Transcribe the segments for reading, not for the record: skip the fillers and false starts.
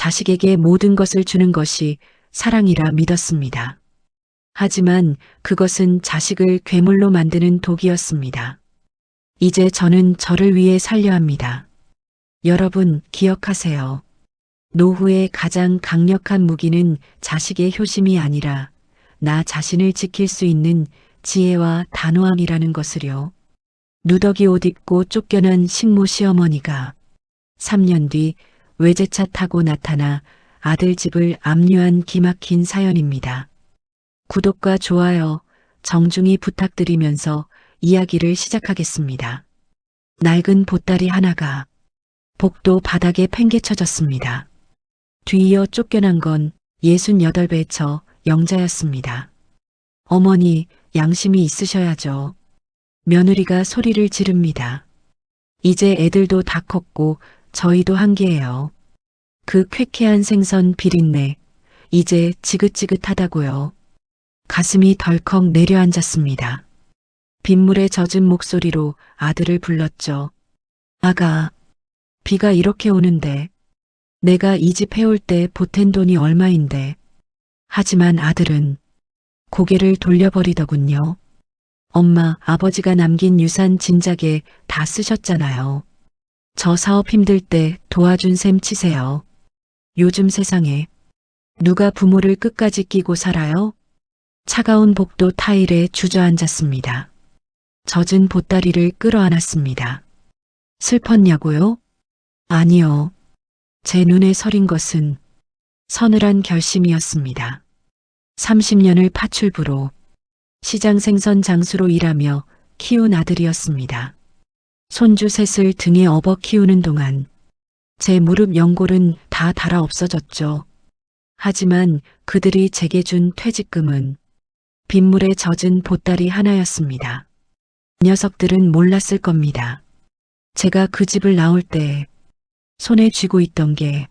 자식에게 모든 것을 주는 것이 사랑이라 믿었습니다. 하지만 그것은 자식을 괴물로 만드는 독이었습니다. 이제 저는 저를 위해 살려 합니다. 여러분 기억하세요. 노후의 가장 강력한 무기는 자식의 효심이 아니라 나 자신을 지킬 수 있는 지혜와 단호함이라는 것을요. 누더기 옷 입고 쫓겨난 식모 시어머니가 3년 뒤 외제차 타고 나타나 아들 집을 압류한 기막힌 사연입니다. 구독과 좋아요 정중히 부탁드리면서 이야기를 시작하겠습니다. 낡은 보따리 하나가 복도 바닥에 팽개쳐졌습니다. 뒤이어 쫓겨난 건 68배 영자였습니다. 어머니, 양심이 있으셔야죠. 며느리가 소리를 지릅니다. 이제 애들도 다 컸고 저희도 한계예요. 그 쾌쾌한 생선 비린내, 이제 지긋지긋하다고요. 가슴이 덜컥 내려앉았습니다. 빗물에 젖은 목소리로 아들을 불렀죠. 아가, 비가 이렇게 오는데 내가 이 집 해올 때 보탠 돈이 얼마인데. 하지만 아들은 고개를 돌려버리더군요. 엄마, 아버지가 남긴 유산 진작에 다 쓰셨잖아요. 저 사업 힘들 때 도와준 셈 치세요. 요즘 세상에 누가 부모를 끝까지 끼고 살아요? 차가운 복도 타일에 주저앉았습니다. 젖은 보따리를 끌어안았습니다. 슬펐냐고요? 아니요. 제 눈에 서린 것은 서늘한 결심이었습니다. 30년을 파출부로 시장 생선 장수로 일하며 키운 아들이었습니다. 손주 셋을 등에 업어 키우는 동안 제 무릎 연골은 다 닳아 없어졌죠. 하지만 그들이 제게 준 퇴직금은 빗물에 젖은 보따리 하나였습니다. 녀석들은 몰랐을 겁니다. 제가 그 집을 나올 때 손에 쥐고 있던 게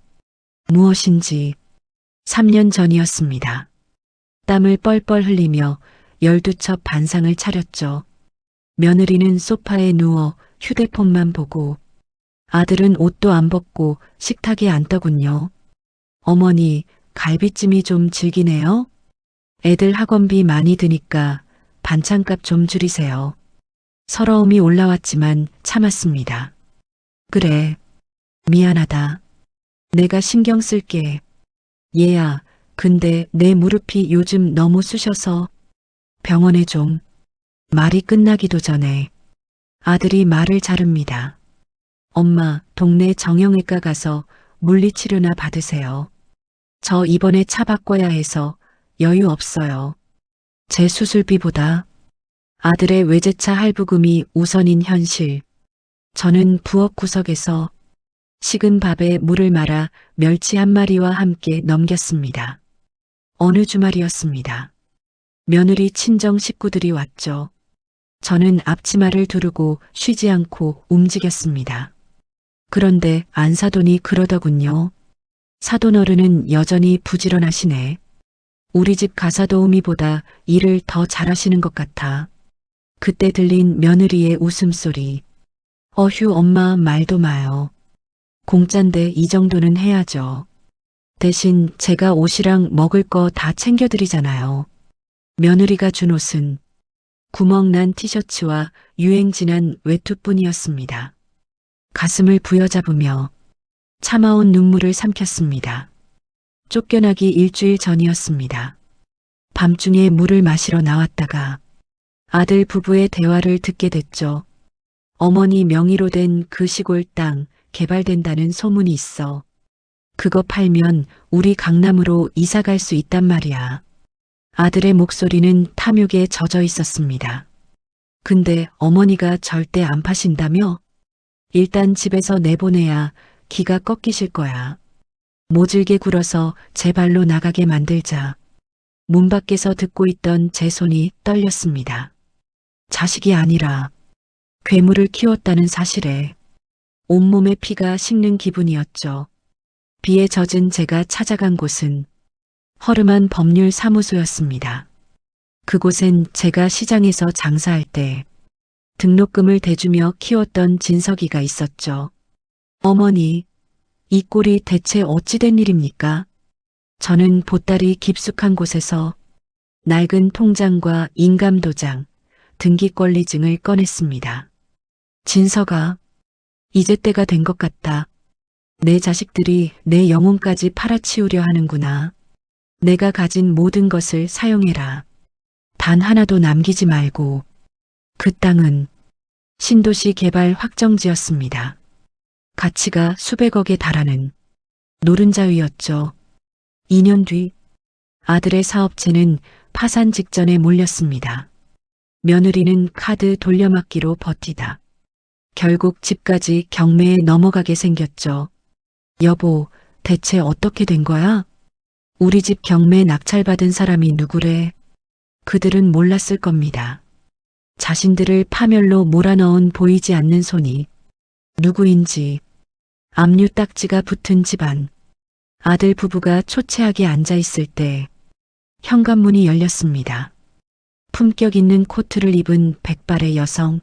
무엇인지. 3년 전이었습니다. 땀을 뻘뻘 흘리며 12첩 반상을 차렸죠. 며느리는 소파에 누워 휴대폰만 보고 아들은 옷도 안 벗고 식탁에 앉더군요. 어머니, 갈비찜이 좀 질기네요. 애들 학원비 많이 드니까 반찬값 좀 줄이세요. 서러움이 올라왔지만 참았습니다. 그래, 미안하다. 내가 신경 쓸게. 얘야, 근데 내 무릎이 요즘 너무 쑤셔서 병원에 좀. 말이 끝나기도 전에 아들이 말을 자릅니다. 엄마, 동네 정형외과 가서 물리치료나 받으세요. 저 이번에 차 바꿔야 해서 여유 없어요. 제 수술비보다 아들의 외제차 할부금이 우선인 현실. 저는 부엌 구석에서 식은 밥에 물을 말아 멸치 한 마리와 함께 넘겼습니다. 어느 주말이었습니다. 며느리 친정 식구들이 왔죠. 저는 앞치마를 두르고 쉬지 않고 움직였습니다. 그런데 안사돈이 그러더군요. 사돈 어른은 여전히 부지런하시네. 우리 집 가사도우미보다 일을 더 잘하시는 것 같아. 그때 들린 며느리의 웃음소리. 어휴, 엄마 말도 마요. 공짠데 이 정도는 해야죠. 대신 제가 옷이랑 먹을 거 다 챙겨드리잖아요. 며느리가 준 옷은 구멍난 티셔츠와 유행 지난 외투뿐이었습니다. 가슴을 부여잡으며 참아온 눈물을 삼켰습니다. 쫓겨나기 일주일 전이었습니다. 밤중에 물을 마시러 나왔다가 아들 부부의 대화를 듣게 됐죠. 어머니 명의로 된 그 시골 땅 개발된다는 소문이 있어. 그거 팔면 우리 강남으로 이사 갈 수 있단 말이야. 아들의 목소리는 탐욕에 젖어 있었습니다. 근데 어머니가 절대 안 파신다며? 일단 집에서 내보내야 기가 꺾이실 거야. 모질게 굴어서 제 발로 나가게 만들자. 문 밖에서 듣고 있던 제 손이 떨렸습니다. 자식이 아니라 괴물을 키웠다는 사실에 온몸에 피가 식는 기분이었죠. 비에 젖은 제가 찾아간 곳은 허름한 법률 사무소였습니다. 그곳엔 제가 시장에서 장사할 때 등록금을 대주며 키웠던 진석이가 있었죠. 어머니, 이 꼴이 대체 어찌된 일입니까? 저는 보따리 깊숙한 곳에서 낡은 통장과 인감도장, 등기권리증을 꺼냈습니다. 진서가, 이제 때가 된 것 같다. 내 자식들이 내 영혼까지 팔아치우려 하는구나. 내가 가진 모든 것을 사용해라. 단 하나도 남기지 말고. 그 땅은 신도시 개발 확정지였습니다. 가치가 수백억에 달하는 노른자위였죠. 2년 뒤 아들의 사업체는 파산 직전에 몰렸습니다. 며느리는 카드 돌려막기로 버티다 결국 집까지 경매에 넘어가게 생겼죠. 여보, 대체 어떻게 된 거야? 우리 집 경매 낙찰받은 사람이 누구래? 그들은 몰랐을 겁니다. 자신들을 파멸로 몰아넣은 보이지 않는 손이 누구인지. 압류 딱지가 붙은 집안. 아들 부부가 초췌하게 앉아 있을 때 현관문이 열렸습니다. 품격 있는 코트를 입은 백발의 여성.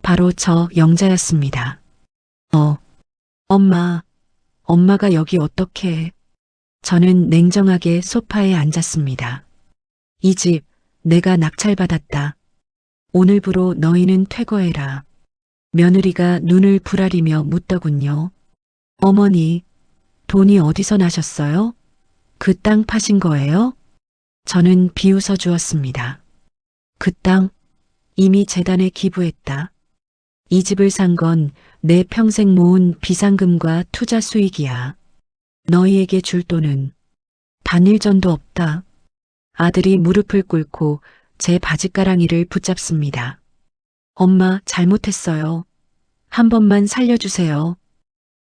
바로 저 영자였습니다. 엄마가 여기 어떻게? 저는 냉정하게 소파에 앉았습니다. 이 집 내가 낙찰받았다. 오늘부로 너희는 퇴거해라. 며느리가 눈을 부라리며 묻더군요. 어머니, 돈이 어디서 나셨어요? 그 땅 파신 거예요? 저는 비웃어 주었습니다. 그 땅 이미 재단에 기부했다. 이 집을 산 건 내 평생 모은 비상금과 투자 수익이야. 너희에게 줄 돈은 단일전도 없다. 아들이 무릎을 꿇고 제 바지가랑이를 붙잡습니다. 엄마, 잘못했어요. 한 번만 살려주세요.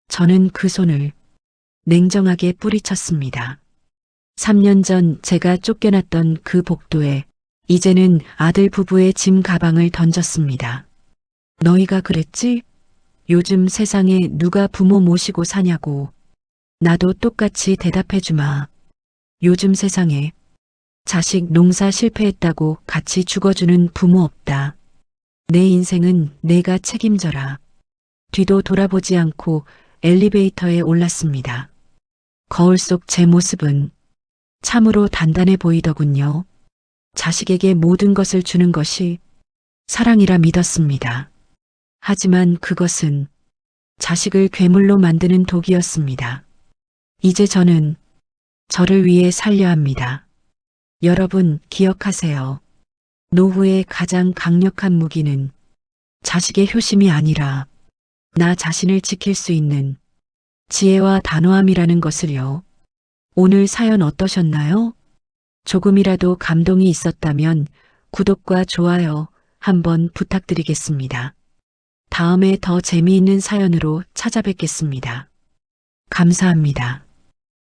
저는 그 손을 냉정하게 뿌리쳤습니다. 3년 전 제가 쫓겨났던 그 복도에 이제는 아들 부부의 짐 가방을 던졌습니다. 너희가 그랬지? 요즘 세상에 누가 부모 모시고 사냐고. 나도 똑같이 대답해주마. 요즘 세상에 자식 농사 실패했다고 같이 죽어주는 부모 없다. 내 인생은 내가 책임져라. 뒤도 돌아보지 않고 엘리베이터에 올랐습니다. 거울 속 제 모습은 참으로 단단해 보이더군요. 자식에게 모든 것을 주는 것이 사랑이라 믿었습니다. 하지만 그것은 자식을 괴물로 만드는 독이었습니다. 이제 저는 저를 위해 살려 합니다. 여러분 기억하세요. 노후의 가장 강력한 무기는 자식의 효심이 아니라 나 자신을 지킬 수 있는 지혜와 단호함이라는 것을요. 오늘 사연 어떠셨나요? 조금이라도 감동이 있었다면 구독과 좋아요 한번 부탁드리겠습니다. 다음에 더 재미있는 사연으로 찾아뵙겠습니다. 감사합니다.